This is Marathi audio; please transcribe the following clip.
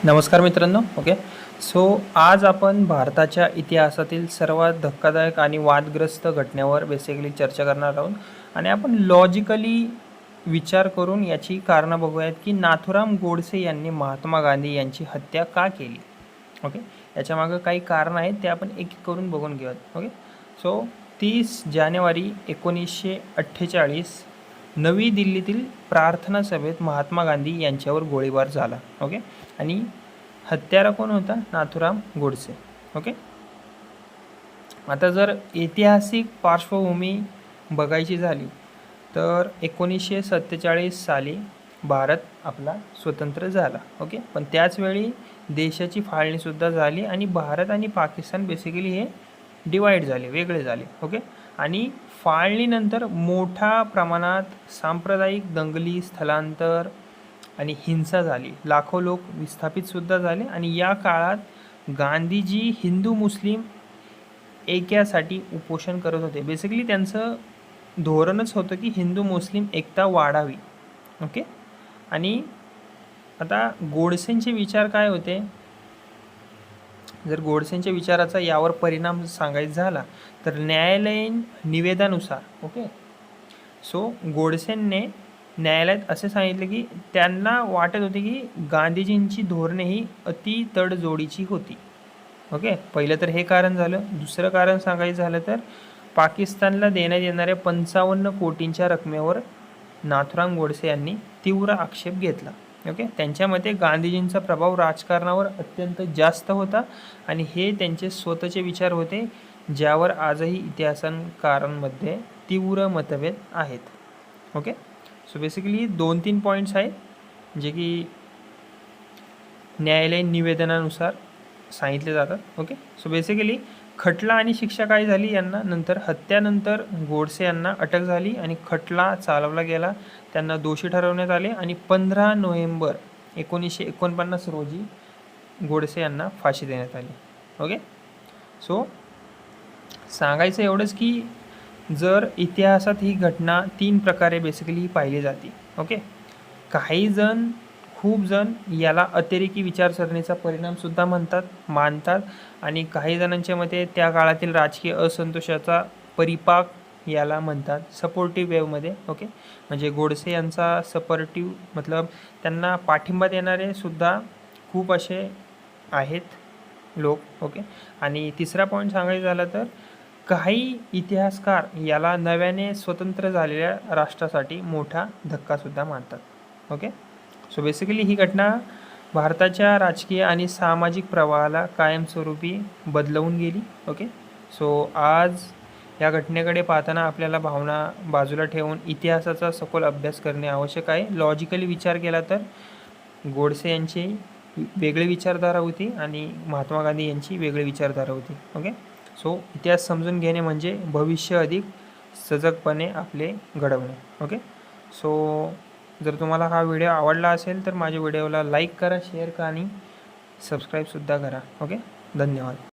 नमस्कार मित्रांनो. ओके, सो आज आपण भारताच्या इतिहासातील सर्वात धक्कादायक आणि वादग्रस्त घटनेवर बेसिकली चर्चा करणार आहोत आणि आपण लॉजिकली विचार करून याची कारणं बघूयात की नाथूराम गोडसे यांनी महात्मा गांधी यांची हत्या का केली. ओके, याच्यामागं काही कारणं आहेत, ते आपण एक एक करून बघून घेऊयात. ओके, सो 30 जानेवारी 1948 नवी दिल्लीतील प्रार्थना सभेत महात्मा गांधी यांच्यावर गोळीबार झाला. ओके, आणि हत्यारा कोण होता? नाथूराम गोडसे. ओके, आता जर ऐतिहासिक पार्श्वभूमी बघायची झाली तर 1947 साली भारत आपला स्वतंत्र झाला. ओके, पण त्याचवेळी देशाची फाळणीसुद्धा झाली आणि भारत आणि पाकिस्तान बेसिकली हे डिवाईड झाले, वेगळे झाले. ओके, आणि फाळणीनंतर मोठ्या प्रमाणात सांप्रदायिक दंगली, स्थलांतर आणि हिंसा झाली. लाखो लोक विस्थापितसुद्धा झाले आणि या काळात गांधीजी हिंदू मुस्लिम ऐक्यासाठी उपोषण करत होते. बेसिकली त्यांचं धोरणच होतं की हिंदू मुस्लिम एकता वाढावी. ओके, आणि आता गोडसेंचे विचार काय होते? जर गोडसेंच्या विचाराचा यावर परिणाम सांगायचा झाला तर न्यायालयीन निवेदनानुसार, ओके, सो गोडसेंनी न्यायालयात असे सांगितले की त्यांना वाटत होते की गांधीजींची धोरणे ही अति तडजोडीची होती. ओके, पहिलं तर हे कारण झालं. दुसरं कारण सांगायचं झालं तर पाकिस्तानला देण्यात येणाऱ्या 55 कोटींच्या रकमेवर नाथूराम गोडसे यांनी तीव्र आक्षेप घेतला. ओके, त्यांच्या मते गांधीजींचा प्रभाव राजकारणावर अत्यंत जास्त होता आणि हे त्यांचे स्वतःचे विचार होते, ज्यावर आजही इतिहासकारांमध्ये तीव्र मतभेद आहेत. ओके, सो बेसिकली 2-3 पॉईंट्स आहेत जे की न्यायालयीन निवेदनानुसार सांगितले जातात. ओके, सो बेसिकली खटला आणि शिक्षा काय झाली यांना, नंतर हत्यानंतर गोडसे यांना अटक झाली आणि खटला चालवला गेला. त्यांना दोषी ठरवण्यात आले आणि 15 नोव्हेंबर 1949 रोजी गोडसे यांना फाशी देण्यात आली. ओके, सो सांगायचं एवढंच की जर इतिहासात ही घटना 3 प्रकारे बेसिकली पाहिली जाते. ओके, खूप जण याला अतिरेकी विचारसरणीचा परिणामसुद्धा मानतात आणि काही जणांच्या मते त्या काळातील राजकीय असंतोषाचा परिपाक याला म्हणतात सपोर्टिव्ह वेवमध्ये. ओके, म्हणजे गोडसे यांचा सपोर्टिव्ह मतलब त्यांना पाठिंबा देणारे सुद्धा खूप असे आहेत लोक. ओके, आणि तिसरा पॉईंट सांगायचं झालं तर काही इतिहासकार याला नव्याने स्वतंत्र झालेल्या राष्ट्रासाठी मोठा धक्कासुद्धा मानतात. ओके, सो बेसिकली ही घटना भारताच्या राजकीय आणि सामाजिक प्रवाहाला कायमस्वरूपी बदलवून गेली. ओके, सो आज या घटनेकडे पाहताना आपल्याला भावना बाजूला ठेवून इतिहासाचा सखोल अभ्यास करणे आवश्यक आहे. लॉजिकली विचार केला तर गोडसे यांची वेगळी विचारधारा होती आणि महात्मा गांधी यांची वेगळी विचारधारा होती. ओके, सो इतिहास समजून घेणे म्हणजे भविष्य अधिक सजगपणे आपले घडवणे. ओके, सो जर तुम्हाला हा व्हिडिओ आवडला असेल तर माझ्या व्हिडिओला लाईक करा, शेअर करा आणि सबस्क्राईबसुद्धा करा. ओके, धन्यवाद.